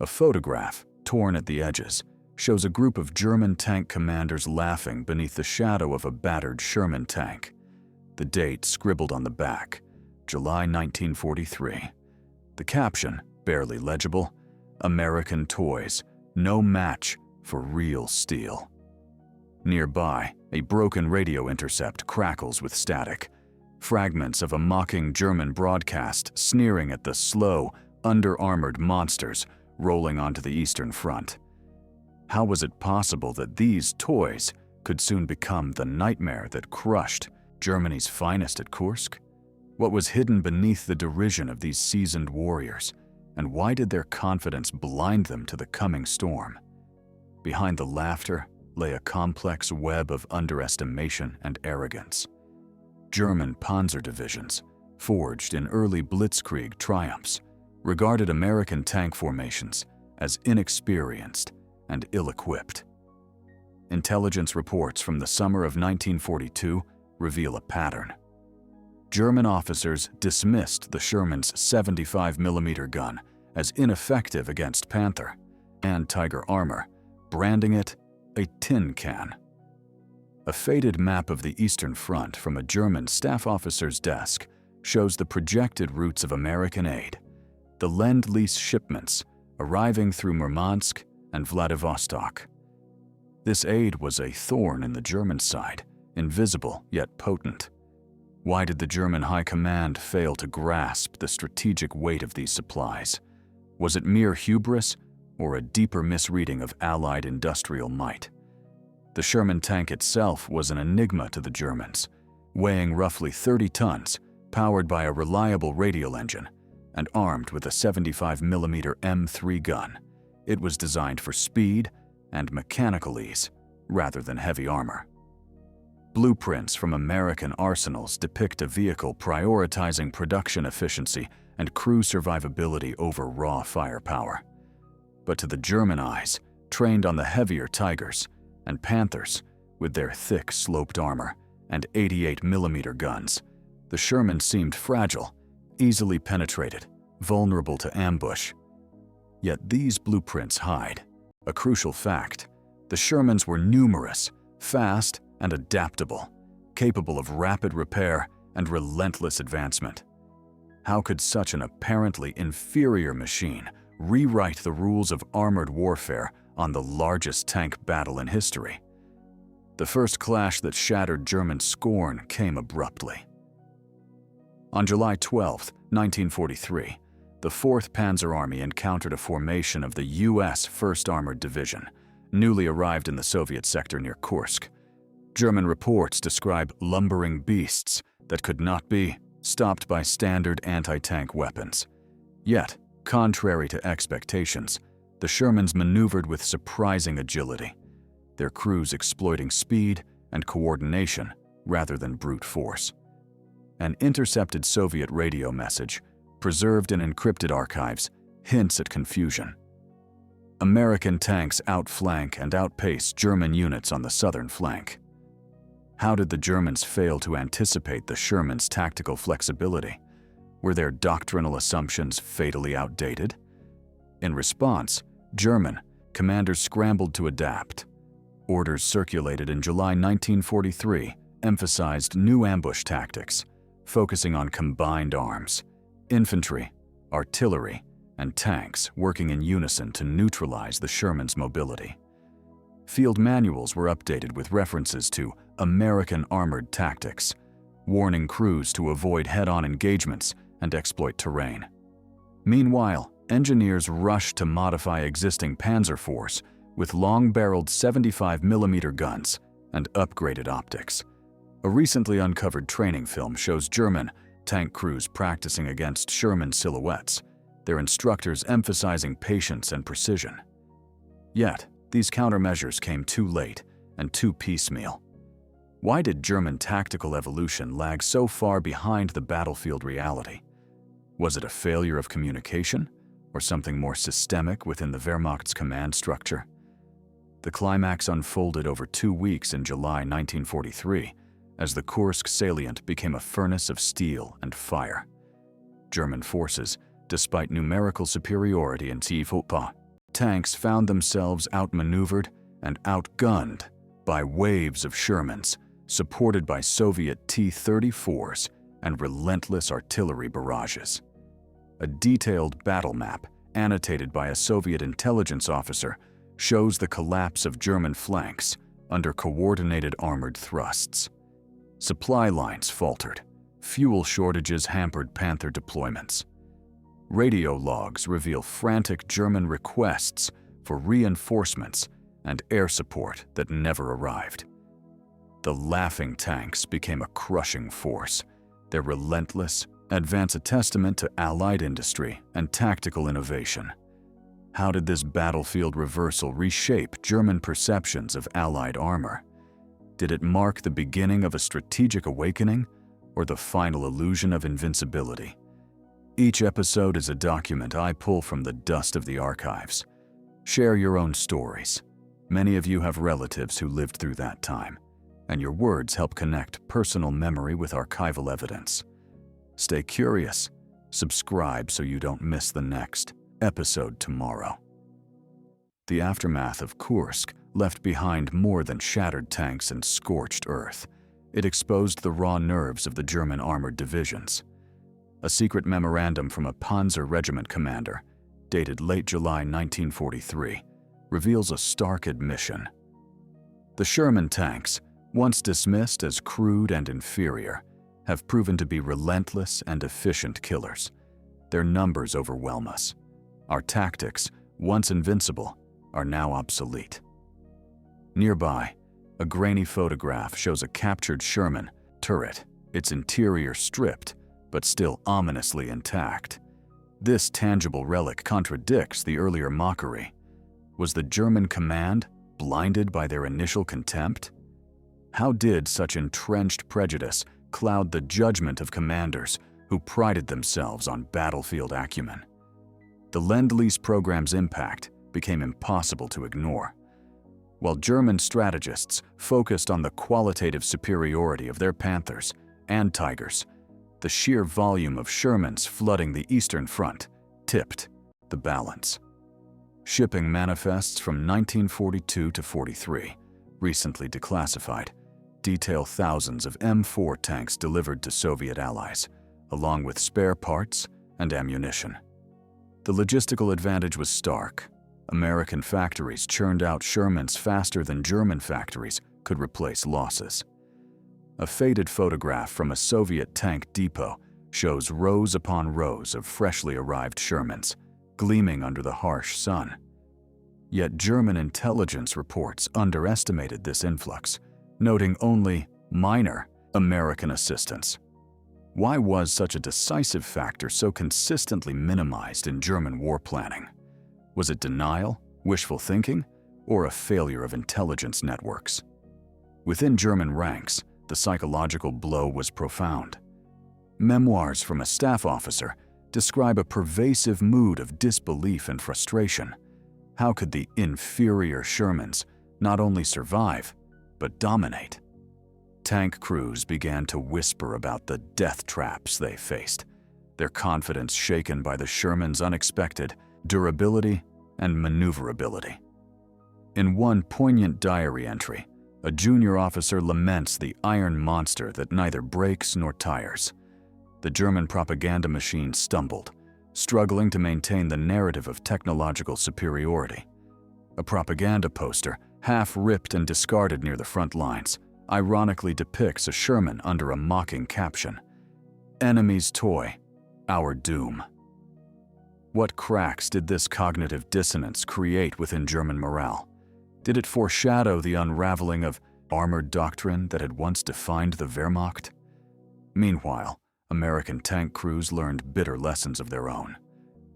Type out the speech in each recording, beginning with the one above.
A photograph, torn at the edges, shows a group of German tank commanders laughing beneath the shadow of a battered Sherman tank. The date scribbled on the back, July 1943. The caption, barely legible, "American toys, no match for real steel." Nearby, a broken radio intercept crackles with static, fragments of a mocking German broadcast sneering at the slow, under-armored monsters rolling onto the Eastern Front. How was it possible that these toys could soon become the nightmare that crushed Germany's finest at Kursk? What was hidden beneath the derision of these seasoned warriors, and why did their confidence blind them to the coming storm? Behind the laughter lay a complex web of underestimation and arrogance. German panzer divisions, forged in early blitzkrieg triumphs, regarded American tank formations as inexperienced and ill-equipped. Intelligence reports from the summer of 1942 reveal a pattern. German officers dismissed the Sherman's 75mm gun as ineffective against Panther and Tiger armor, branding it a tin can. A faded map of the Eastern Front from a German staff officer's desk shows the projected routes of American aid, the Lend-Lease shipments arriving through Murmansk and Vladivostok. This aid was a thorn in the German side, invisible yet potent. Why did the German High Command fail to grasp the strategic weight of these supplies? Was it mere hubris or a deeper misreading of Allied industrial might? The Sherman tank itself was an enigma to the Germans, weighing roughly 30 tons, powered by a reliable radial engine, and armed with a 75mm M3 gun. It was designed for speed and mechanical ease, rather than heavy armor. Blueprints from American arsenals depict a vehicle prioritizing production efficiency and crew survivability over raw firepower. But to the German eyes, trained on the heavier Tigers and Panthers with their thick sloped armor and 88mm guns, the Sherman seemed fragile, easily penetrated, vulnerable to ambush. Yet these blueprints hide a crucial fact: the Shermans were numerous, fast, and adaptable, capable of rapid repair and relentless advancement. How could such an apparently inferior machine rewrite the rules of armored warfare on the largest tank battle in history? The first clash that shattered German scorn came abruptly. On July 12, 1943, the 4th Panzer Army encountered a formation of the U.S. 1st Armored Division, newly arrived in the Soviet sector near Kursk. German reports describe lumbering beasts that could not be stopped by standard anti-tank weapons. Yet, contrary to expectations, the Shermans maneuvered with surprising agility, their crews exploiting speed and coordination rather than brute force. An intercepted Soviet radio message, preserved in encrypted archives, hints at confusion. American tanks outflank and outpace German units on the southern flank. How did the Germans fail to anticipate the Shermans' tactical flexibility? Were their doctrinal assumptions fatally outdated? In response, German commanders scrambled to adapt. Orders circulated in July 1943 emphasized new ambush tactics, focusing on combined arms, infantry, artillery, and tanks working in unison to neutralize the Shermans' mobility. Field manuals were updated with references to American armored tactics, warning crews to avoid head-on engagements and exploit terrain. Meanwhile, engineers rushed to modify existing Panzer IV with long-barreled 75mm guns and upgraded optics. A recently uncovered training film shows German tank crews practicing against Sherman silhouettes, their instructors emphasizing patience and precision. Yet, these countermeasures came too late and too piecemeal. Why did German tactical evolution lag so far behind the battlefield reality? Was it a failure of communication, or something more systemic within the Wehrmacht's command structure? The climax unfolded over 2 weeks in July 1943, as the Kursk salient became a furnace of steel and fire. German forces, despite numerical superiority in Tivopol, tanks found themselves outmaneuvered and outgunned by waves of Shermans, supported by Soviet T-34s and relentless artillery barrages. A detailed battle map, annotated by a Soviet intelligence officer, shows the collapse of German flanks under coordinated armored thrusts. Supply lines faltered. Fuel shortages hampered Panther deployments. Radio logs reveal frantic German requests for reinforcements and air support that never arrived. The laughing tanks became a crushing force, their relentless advance a testament to Allied industry and tactical innovation. How did this battlefield reversal reshape German perceptions of Allied armor? Did it mark the beginning of a strategic awakening or the final illusion of invincibility? Each episode is a document I pull from the dust of the archives. Share your own stories. Many of you have relatives who lived through that time, and your words help connect personal memory with archival evidence. Stay curious. Subscribe so you don't miss the next episode tomorrow. The aftermath of Kursk left behind more than shattered tanks and scorched earth. It exposed the raw nerves of the German armored divisions. A secret memorandum from a Panzer Regiment commander, dated late July 1943, reveals a stark admission. The Sherman tanks, once dismissed as crude and inferior, have proven to be relentless and efficient killers. Their numbers overwhelm us. Our tactics, once invincible, are now obsolete. Nearby, a grainy photograph shows a captured Sherman turret, its interior stripped, but still ominously intact. This tangible relic contradicts the earlier mockery. Was the German command blinded by their initial contempt? How did such entrenched prejudice cloud the judgment of commanders who prided themselves on battlefield acumen? The Lend-Lease program's impact became impossible to ignore. While German strategists focused on the qualitative superiority of their Panthers and Tigers, the sheer volume of Shermans flooding the Eastern Front tipped the balance. Shipping manifests from 1942 to 43, recently declassified, detail thousands of M4 tanks delivered to Soviet allies, along with spare parts and ammunition. The logistical advantage was stark. American factories churned out Shermans faster than German factories could replace losses. A faded photograph from a Soviet tank depot shows rows upon rows of freshly arrived Shermans, gleaming under the harsh sun. Yet German intelligence reports underestimated this influx, noting only minor American assistance. Why was such a decisive factor so consistently minimized in German war planning? Was it denial, wishful thinking, or a failure of intelligence networks? Within German ranks, the psychological blow was profound. Memoirs from a staff officer describe a pervasive mood of disbelief and frustration. How could the inferior Shermans not only survive, but dominate? Tank crews began to whisper about the death traps they faced, their confidence shaken by the Shermans' unexpected durability and maneuverability. In one poignant diary entry, a junior officer laments the iron monster that neither brakes nor tires. The German propaganda machine stumbled, struggling to maintain the narrative of technological superiority. A propaganda poster, half ripped and discarded near the front lines, ironically depicts a Sherman under a mocking caption, "Enemy's toy, our doom." What cracks did this cognitive dissonance create within German morale? Did it foreshadow the unraveling of armored doctrine that had once defined the Wehrmacht? Meanwhile, American tank crews learned bitter lessons of their own.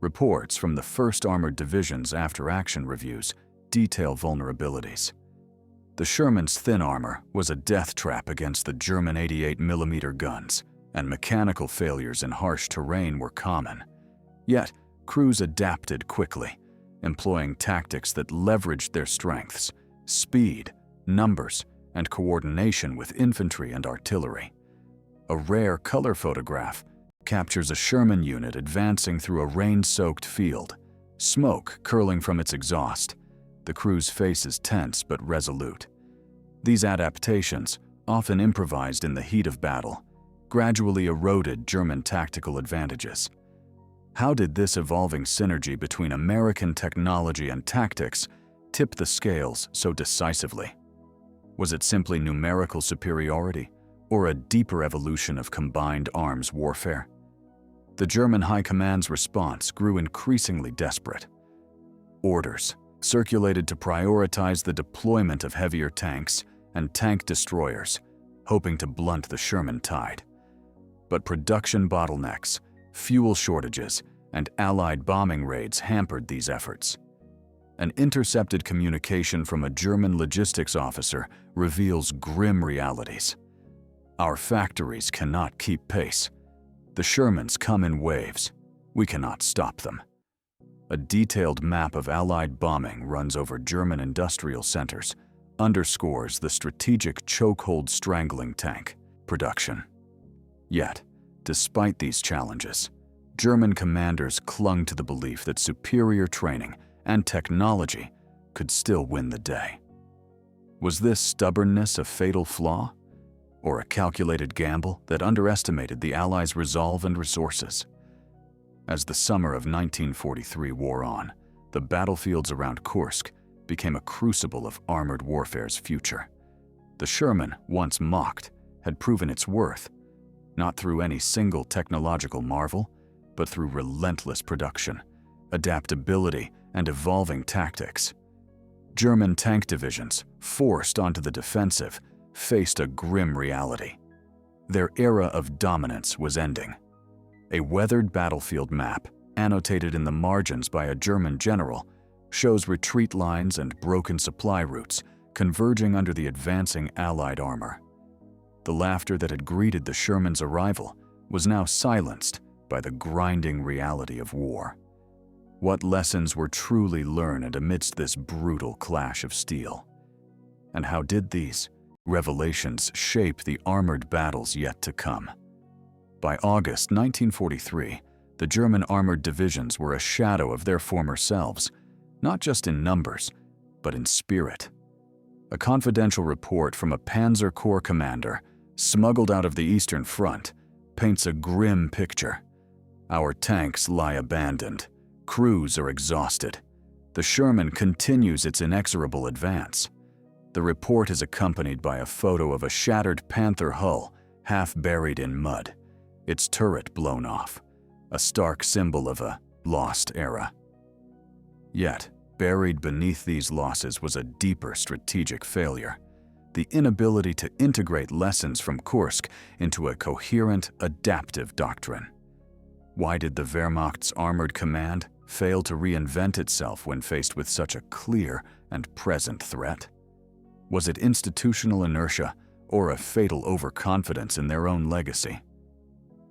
Reports from the 1st Armored Division's after-action reviews detail vulnerabilities. The Sherman's thin armor was a death trap against the German 88mm guns, and mechanical failures in harsh terrain were common. Yet, crews adapted quickly, employing tactics that leveraged their strengths: speed, numbers, and coordination with infantry and artillery. A rare color photograph captures a Sherman unit advancing through a rain-soaked field, smoke curling from its exhaust, the crew's faces tense but resolute. These adaptations, often improvised in the heat of battle, gradually eroded German tactical advantages. How did this evolving synergy between American technology and tactics tip the scales so decisively? Was it simply numerical superiority, or a deeper evolution of combined arms warfare? The German High Command's response grew increasingly desperate. Orders circulated to prioritize the deployment of heavier tanks and tank destroyers, hoping to blunt the Sherman tide. But production bottlenecks, fuel shortages, and Allied bombing raids hampered these efforts. An intercepted communication from a German logistics officer reveals grim realities. Our factories cannot keep pace. The Shermans come in waves. We cannot stop them. A detailed map of Allied bombing runs over German industrial centers, underscores the strategic chokehold strangling tank production. Yet, despite these challenges, German commanders clung to the belief that superior training and technology could still win the day. Was this stubbornness a fatal flaw, or a calculated gamble that underestimated the Allies' resolve and resources? As the summer of 1943 wore on, the battlefields around Kursk became a crucible of armored warfare's future. The Sherman, once mocked, had proven its worth, not through any single technological marvel, but through relentless production, adaptability, and evolving tactics. German tank divisions, forced onto the defensive, faced a grim reality. Their era of dominance was ending. A weathered battlefield map, annotated in the margins by a German general, shows retreat lines and broken supply routes converging under the advancing Allied armor. The laughter that had greeted the Sherman's arrival was now silenced by the grinding reality of war. What lessons were truly learned amidst this brutal clash of steel? And how did these revelations shape the armored battles yet to come? By August 1943, the German armored divisions were a shadow of their former selves, not just in numbers, but in spirit. A confidential report from a Panzer Corps commander, smuggled out of the Eastern Front, paints a grim picture. Our tanks lie abandoned. Crews are exhausted. The Sherman continues its inexorable advance. The report is accompanied by a photo of a shattered Panther hull, half buried in mud, its turret blown off, a stark symbol of a lost era. Yet, buried beneath these losses was a deeper strategic failure: the inability to integrate lessons from Kursk into a coherent, adaptive doctrine. Why did the Wehrmacht's armored command fail to reinvent itself when faced with such a clear and present threat? Was it institutional inertia or a fatal overconfidence in their own legacy?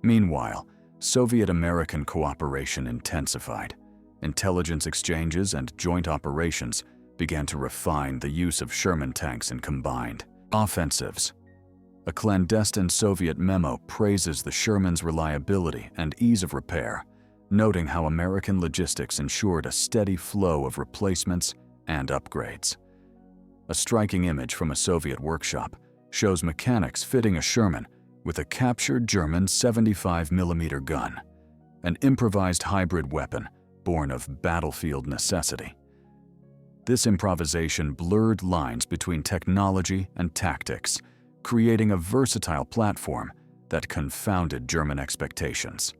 Meanwhile, Soviet-American cooperation intensified. Intelligence exchanges and joint operations began to refine the use of Sherman tanks in combined offensives. A clandestine Soviet memo praises the Sherman's reliability and ease of repair, noting how American logistics ensured a steady flow of replacements and upgrades. A striking image from a Soviet workshop shows mechanics fitting a Sherman with a captured German 75mm gun, an improvised hybrid weapon born of battlefield necessity. This improvisation blurred lines between technology and tactics, creating a versatile platform that confounded German expectations.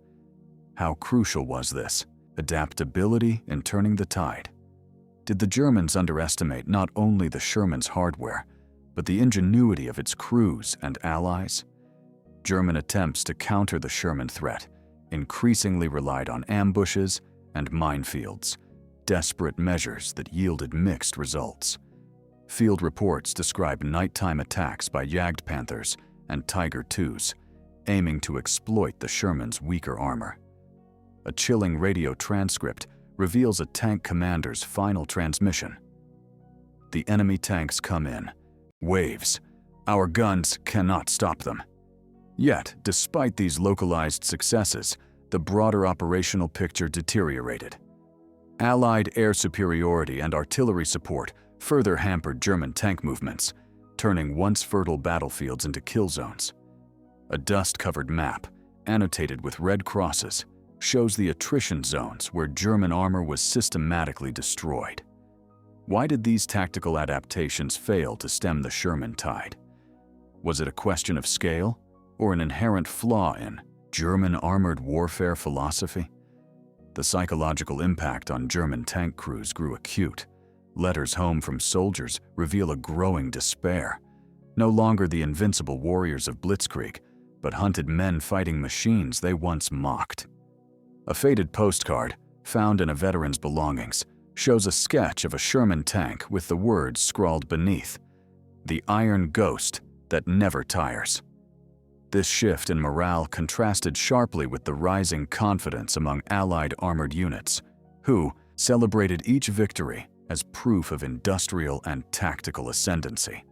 How crucial was this adaptability in turning the tide? Did the Germans underestimate not only the Sherman's hardware, but the ingenuity of its crews and allies? German attempts to counter the Sherman threat increasingly relied on ambushes and minefields, desperate measures that yielded mixed results. Field reports describe nighttime attacks by Jagdpanthers and Tiger IIs, aiming to exploit the Sherman's weaker armor. A chilling radio transcript reveals a tank commander's final transmission. The enemy tanks come in waves. Our guns cannot stop them. Yet, despite these localized successes, the broader operational picture deteriorated. Allied air superiority and artillery support further hampered German tank movements, turning once fertile battlefields into kill zones. A dust-covered map, annotated with red crosses, shows the attrition zones where German armor was systematically destroyed. Why did these tactical adaptations fail to stem the Sherman tide? Was it a question of scale, or an inherent flaw in German armored warfare philosophy? The psychological impact on German tank crews grew acute. Letters home from soldiers reveal a growing despair. No longer the invincible warriors of Blitzkrieg, but hunted men fighting machines they once mocked. A faded postcard, found in a veteran's belongings, shows a sketch of a Sherman tank with the words scrawled beneath, "The iron ghost that never tires." This shift in morale contrasted sharply with the rising confidence among Allied armored units, who celebrated each victory as proof of industrial and tactical ascendancy.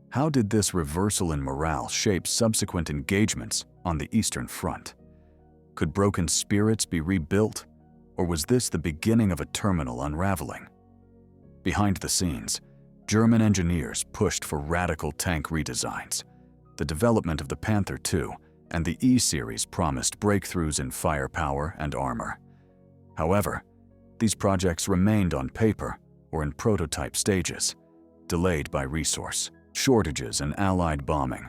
How did this reversal in morale shape subsequent engagements on the Eastern Front? Could broken spirits be rebuilt, or was this the beginning of a terminal unraveling? Behind the scenes, German engineers pushed for radical tank redesigns. The development of the Panther II and the E-Series promised breakthroughs in firepower and armor. However, these projects remained on paper or in prototype stages, delayed by resource shortages and Allied bombing.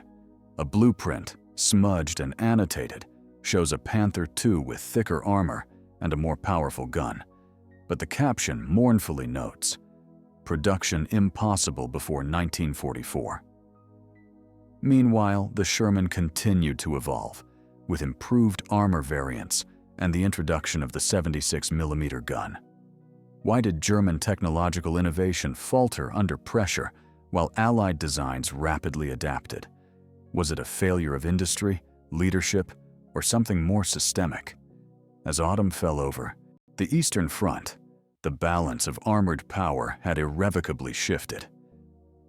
A blueprint, smudged and annotated, shows a Panther II with thicker armor and a more powerful gun, but the caption mournfully notes, "Production impossible before 1944." Meanwhile, the Sherman continued to evolve, with improved armor variants and the introduction of the 76mm gun. Why did German technological innovation falter under pressure while Allied designs rapidly adapted? Was it a failure of industry, leadership, or something more systemic? As autumn fell over the Eastern Front, the balance of armored power had irrevocably shifted.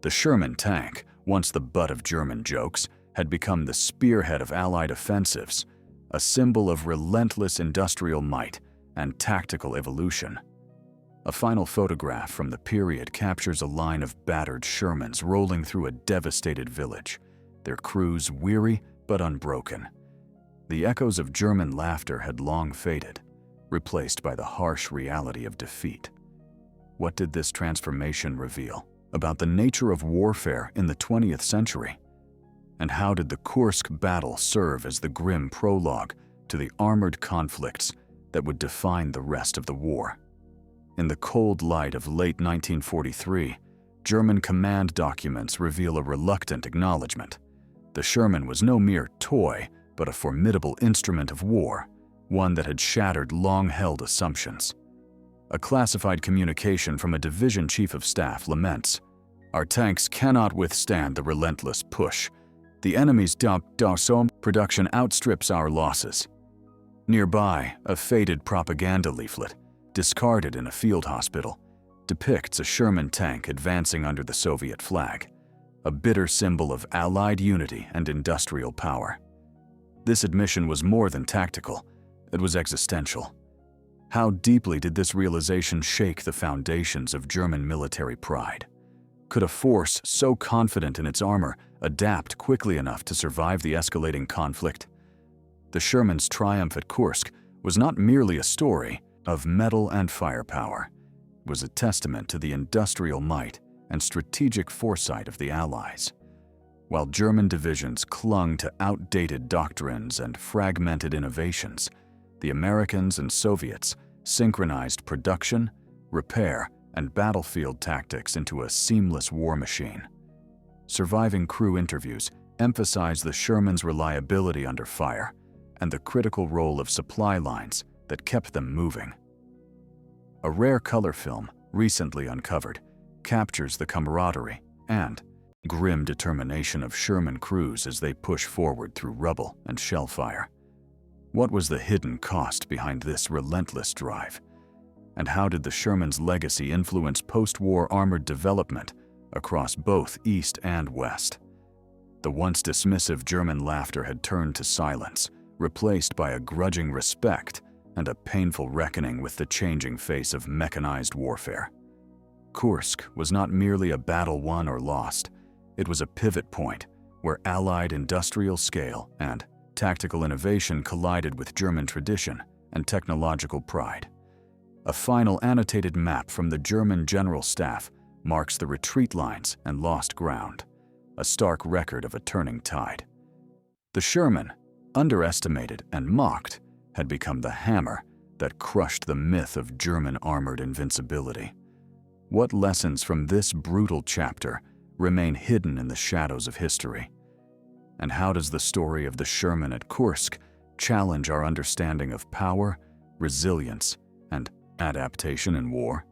The Sherman tank, once the butt of German jokes, had become the spearhead of Allied offensives, a symbol of relentless industrial might and tactical evolution. A final photograph from the period captures a line of battered Shermans rolling through a devastated village, their crews weary but unbroken. The echoes of German laughter had long faded, replaced by the harsh reality of defeat. What did this transformation reveal about the nature of warfare in the 20th century? And how did the Kursk battle serve as the grim prologue to the armored conflicts that would define the rest of the war? In the cold light of late 1943, German command documents reveal a reluctant acknowledgement. The Sherman was no mere toy, but a formidable instrument of war, one that had shattered long-held assumptions. A classified communication from a division chief of staff laments, "Our tanks cannot withstand the relentless push. The enemy's Dassault production outstrips our losses." Nearby, a faded propaganda leaflet, discarded in a field hospital, depicts a Sherman tank advancing under the Soviet flag, a bitter symbol of Allied unity and industrial power. This admission was more than tactical, it was existential. How deeply did this realization shake the foundations of German military pride? Could a force so confident in its armor adapt quickly enough to survive the escalating conflict? The Sherman's triumph at Kursk was not merely a story of metal and firepower. It was a testament to the industrial might and strategic foresight of the Allies. While German divisions clung to outdated doctrines and fragmented innovations, the Americans and Soviets synchronized production, repair, and battlefield tactics into a seamless war machine. Surviving crew interviews emphasize the Sherman's reliability under fire and the critical role of supply lines that kept them moving. A rare color film, recently uncovered, captures the camaraderie and grim determination of Sherman crews as they push forward through rubble and shell fire. What was the hidden cost behind this relentless drive? And how did the Sherman's legacy influence post-war armored development across both East and West? The once dismissive German laughter had turned to silence, replaced by a grudging respect and a painful reckoning with the changing face of mechanized warfare. Kursk was not merely a battle won or lost, it was a pivot point where Allied industrial scale and tactical innovation collided with German tradition and technological pride. A final annotated map from the German General Staff marks the retreat lines and lost ground, a stark record of a turning tide. The Sherman, underestimated and mocked, had become the hammer that crushed the myth of German armored invincibility. What lessons from this brutal chapter remain hidden in the shadows of history? And how does the story of the Sherman at Kursk challenge our understanding of power, resilience, and adaptation in war?